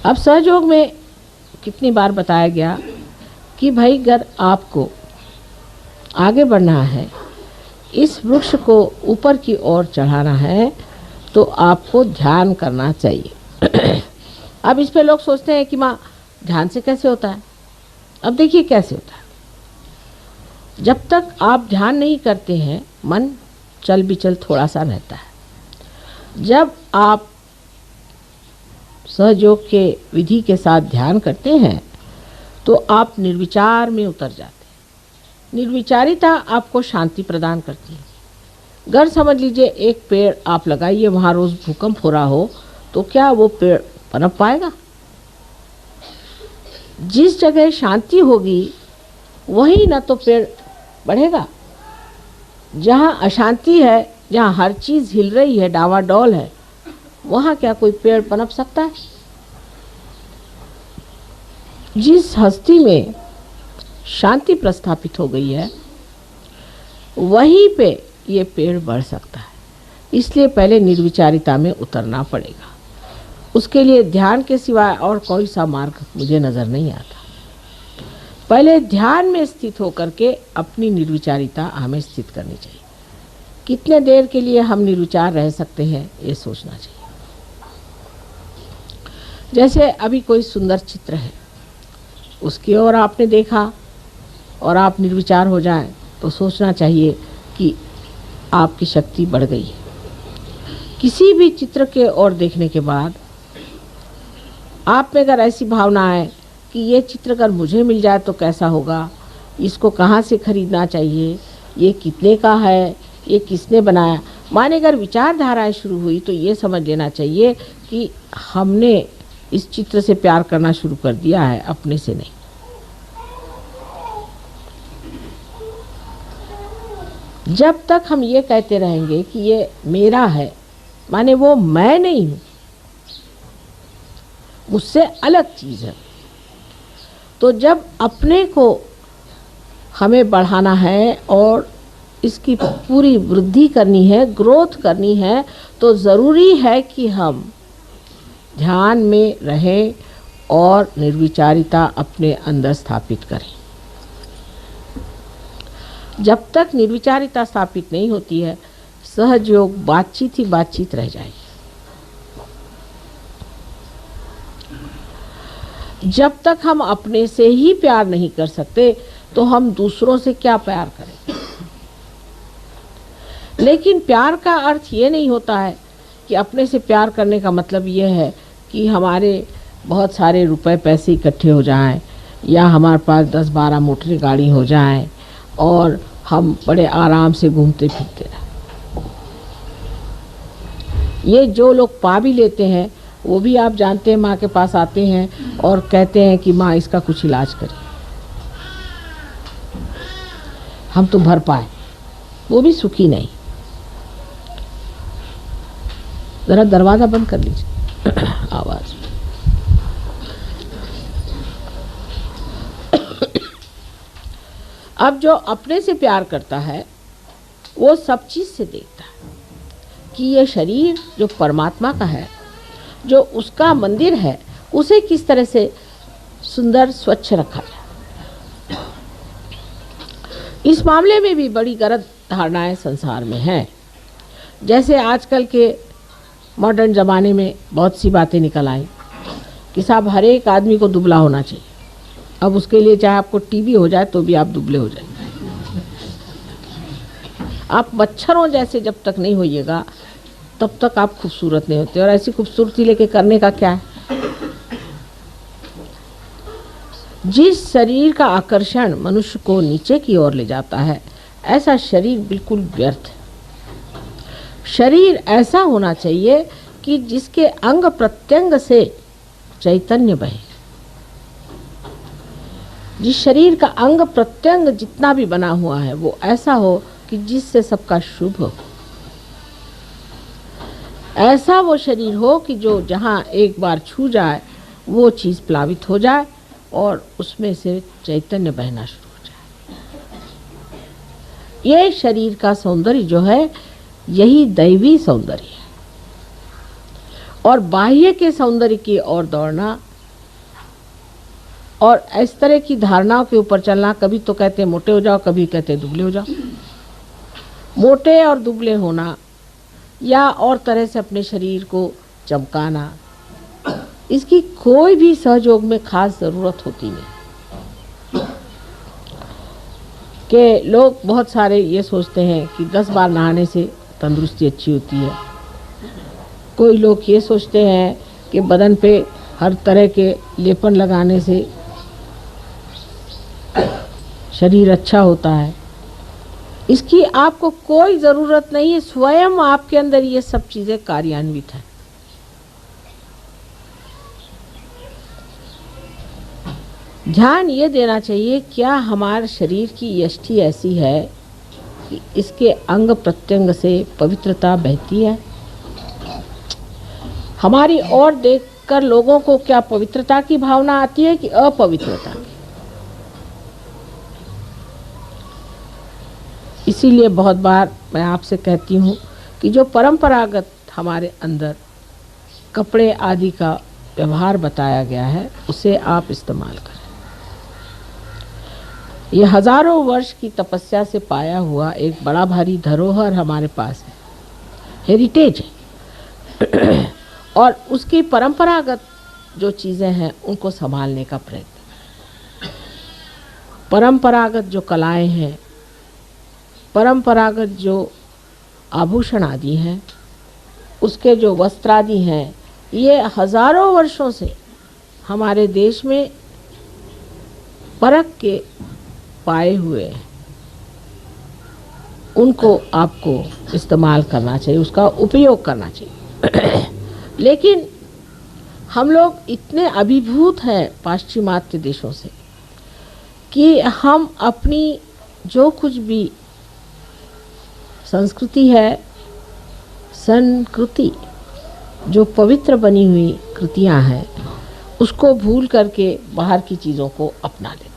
अब सहयोग में कितनी बार बताया गया कि भाई अगर आपको आगे बढ़ना है, इस वृक्ष को ऊपर की ओर चढ़ाना है, तो आपको ध्यान करना चाहिए। अब इस पे लोग सोचते हैं कि माँ ध्यान से कैसे होता है। अब देखिए कैसे होता है। जब तक आप ध्यान नहीं करते हैं, मन चल बिचल थोड़ा सा रहता है। जब आप सहयोग के विधि के साथ ध्यान करते हैं तो आप निर्विचार में उतर जाते हैं। निर्विचारिता आपको शांति प्रदान करती है। अगर समझ लीजिए एक पेड़ आप लगाइए, वहाँ रोज़ भूकंप हो रहा हो, तो क्या वो पेड़ पनप पाएगा? जिस जगह शांति होगी वहीं ना तो पेड़ बढ़ेगा। जहाँ अशांति है, जहाँ हर चीज़ हिल रही है, डावाडोल है, वहाँ क्या कोई पेड़ पनप सकता है? जिस हस्ती में शांति प्रस्थापित हो गई है, वहीं पे ये पेड़ बढ़ सकता है। इसलिए पहले निर्विचारिता में उतरना पड़ेगा। उसके लिए ध्यान के सिवाय और कोई सा मार्ग मुझे नज़र नहीं आता। पहले ध्यान में स्थित होकर के अपनी निर्विचारिता हमें स्थित करनी चाहिए। कितने देर के लिए हम निर्विचार रह सकते हैं, ये सोचना चाहिए। जैसे अभी कोई सुंदर चित्र है, उसकी ओर आपने देखा और आप निर्विचार हो जाएं, तो सोचना चाहिए कि आपकी शक्ति बढ़ गई है। किसी भी चित्र के ओर देखने के बाद आप में अगर ऐसी भावना है कि ये चित्र अगर मुझे मिल जाए तो कैसा होगा, इसको कहाँ से खरीदना चाहिए, ये कितने का है, ये किसने बनाया, माने अगर विचारधाराएं शुरू हुई, तो ये समझ लेना चाहिए कि हमने इस चित्र से प्यार करना शुरू कर दिया है, अपने से नहीं। जब तक हम ये कहते रहेंगे कि ये मेरा है, माने वो मैं नहीं हूँ, मुझसे अलग चीज़ है। तो जब अपने को हमें बढ़ाना है और इसकी पूरी वृद्धि करनी है, ग्रोथ करनी है, तो ज़रूरी है कि हम ध्यान में रहें और निर्विचारिता अपने अंदर स्थापित करें। जब तक निर्विचारिता स्थापित नहीं होती है, सहयोग बातचीत ही बातचीत रह जाएगी। जब तक हम अपने से ही प्यार नहीं कर सकते, तो हम दूसरों से क्या प्यार करें। लेकिन प्यार का अर्थ ये नहीं होता है कि अपने से प्यार करने का मतलब ये है कि हमारे बहुत सारे रुपए पैसे इकट्ठे हो जाएं, या हमारे पास 10-12 मोटर गाड़ी हो जाएं और हम बड़े आराम से घूमते फिरते रहें। ये जो लोग पा भी लेते हैं, वो भी आप जानते हैं माँ के पास आते हैं और कहते हैं कि माँ इसका कुछ इलाज करें, हम तो भर पाए, वो भी सुखी नहीं। ज़रा दरवाज़ा बंद कर लीजिए, आवाज़। अब जो अपने से प्यार करता है, वो सब चीज़ से देखता है कि ये शरीर जो परमात्मा का है, जो उसका मंदिर है, उसे किस तरह से सुंदर स्वच्छ रखा जाए। इस मामले में भी बड़ी गलत धारणाएं संसार में हैं। जैसे आजकल के मॉडर्न ज़माने में बहुत सी बातें निकल आई कि साहब हर एक आदमी को दुबला होना चाहिए। अब उसके लिए चाहे आपको टीबी हो जाए तो भी आप दुबले हो जाएंगे। आप मच्छरों जैसे जब तक नहीं होइएगा, तब तक आप खूबसूरत नहीं होते। और ऐसी खूबसूरती लेके करने का क्या है। जिस शरीर का आकर्षण मनुष्य को नीचे की ओर ले जाता है, ऐसा शरीर बिल्कुल व्यर्थ है। शरीर ऐसा होना चाहिए कि जिसके अंग प्रत्यंग से चैतन्य बहे। जिस शरीर का अंग प्रत्यंग जितना भी बना हुआ है, वो ऐसा हो कि जिससे सबका शुभ हो। ऐसा वो शरीर हो कि जो जहाँ एक बार छू जाए, वो चीज़ प्लावित हो जाए और उसमें से चैतन्य बहना शुरू हो जाए। ये शरीर का सौंदर्य जो है, यही दैवी सौंदर्य है। और बाह्य के सौंदर्य की ओर दौड़ना और इस तरह की धारणाओं के ऊपर चलना, कभी तो कहते हैं मोटे हो जाओ, कभी कहते हैं दुबले हो जाओ। मोटे और दुबले होना या और तरह से अपने शरीर को चमकाना, इसकी कोई भी सहयोग में खास ज़रूरत होती नहीं। कि लोग बहुत सारे ये सोचते हैं कि 10 बार नहाने से तंदुरुस्ती अच्छी होती है। कोई लोग ये सोचते हैं कि बदन पे हर तरह के लेपन लगाने से शरीर अच्छा होता है। इसकी आपको कोई ज़रूरत नहीं है, स्वयं आपके अंदर ये सब चीज़ें कार्यान्वित हैं। ध्यान ये देना चाहिए, क्या हमारे शरीर की यष्टि ऐसी है कि इसके अंग प्रत्यंग से पवित्रता बहती है? हमारी ओर देखकर लोगों को क्या पवित्रता की भावना आती है कि अपवित्रता की? इसीलिए बहुत बार मैं आपसे कहती हूँ कि जो परंपरागत हमारे अंदर कपड़े आदि का व्यवहार बताया गया है, उसे आप इस्तेमाल करें। ये हजारों वर्ष की तपस्या से पाया हुआ एक बड़ा भारी धरोहर हमारे पास है, हेरिटेज है। और उसकी परंपरागत जो चीज़ें हैं उनको संभालने का प्रयत्न। परंपरागत जो कलाएं हैं, परंपरागत जो आभूषण आदि हैं, उसके जो वस्त्र आदि हैं, ये हजारों वर्षों से हमारे देश में परख के पाए हुए हैं। उनको आपको इस्तेमाल करना चाहिए, उसका उपयोग करना चाहिए। लेकिन हम लोग इतने अभिभूत हैं पाश्चिमात्य देशों से कि हम अपनी जो कुछ भी संस्कृति है, संस्कृति जो पवित्र बनी हुई कृतियां हैं, उसको भूल करके बाहर की चीज़ों को अपना लेते।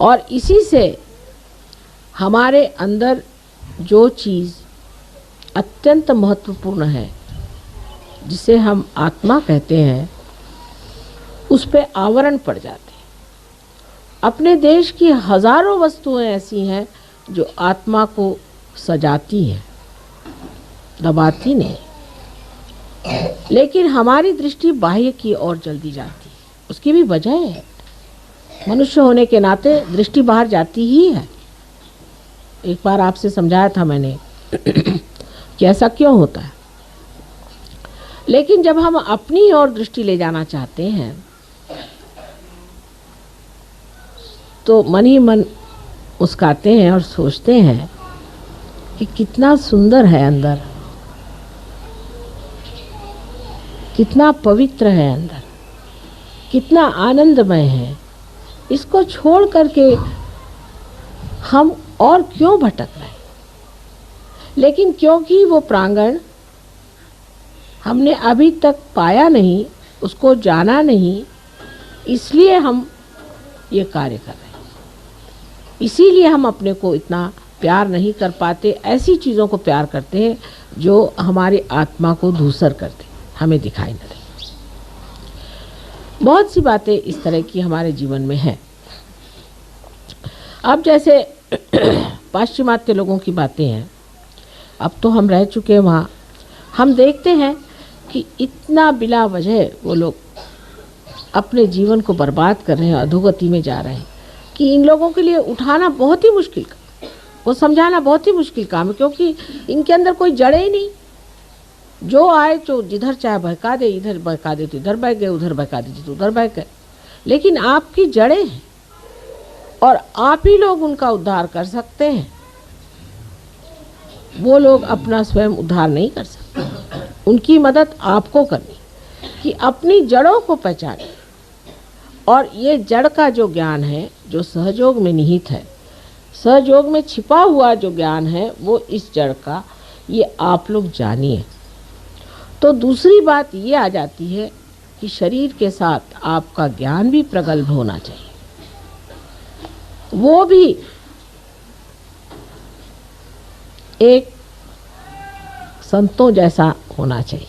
और इसी से हमारे अंदर जो चीज़ अत्यंत महत्वपूर्ण है, जिसे हम आत्मा कहते हैं, उस पे आवरण पड़ जाते हैं। अपने देश की हजारों वस्तुएं ऐसी हैं जो आत्मा को सजाती हैं, दबाती नहीं। लेकिन हमारी दृष्टि बाह्य की ओर जल्दी जाती है। उसकी भी वजह है, मनुष्य होने के नाते दृष्टि बाहर जाती ही है। एक बार आपसे समझाया था मैंने कि ऐसा क्यों होता है। लेकिन जब हम अपनी ओर दृष्टि ले जाना चाहते हैं तो मन ही मन मुस्काते हैं और सोचते हैं कि कितना सुंदर है अंदर, कितना पवित्र है अंदर, कितना आनंदमय है। इसको छोड़ करके हम और क्यों भटक रहे हैं? लेकिन क्योंकि वो प्रांगण हमने अभी तक पाया नहीं, उसको जाना नहीं, इसलिए हम ये कार्य कर रहे हैं। इसीलिए हम अपने को इतना प्यार नहीं कर पाते। ऐसी चीज़ों को प्यार करते हैं जो हमारी आत्मा को धूसर करते, हमें दिखाई न दे। बहुत सी बातें इस तरह की हमारे जीवन में हैं। अब जैसे पाश्चिमात्य लोगों की बातें हैं, अब तो हम रह चुके हैं वहाँ। हम देखते हैं कि इतना बिला वजह वो लोग अपने जीवन को बर्बाद कर रहे हैं, अधोगति में जा रहे हैं, कि इन लोगों के लिए उठाना बहुत ही मुश्किल काम, वो समझाना बहुत ही मुश्किल काम है, क्योंकि इनके अंदर कोई जड़े ही नहीं। जो आए तो जिधर चाहे बहका दे, इधर बहका दे तो इधर बह गए, उधर बहका दे तो उधर बह गए। लेकिन आपकी जड़ें हैं और आप ही लोग उनका उद्धार कर सकते हैं। वो लोग अपना स्वयं उद्धार नहीं कर सकते। उनकी मदद आपको करनी कि अपनी जड़ों को पहचानें। और ये जड़ का जो ज्ञान है, जो सहयोग में निहित है, सहयोग में छिपा हुआ जो ज्ञान है, वो इस जड़ का, ये आप लोग जानिए। तो दूसरी बात ये आ जाती है कि शरीर के साथ आपका ज्ञान भी प्रगल्भ होना चाहिए, वो भी एक संतों जैसा होना चाहिए।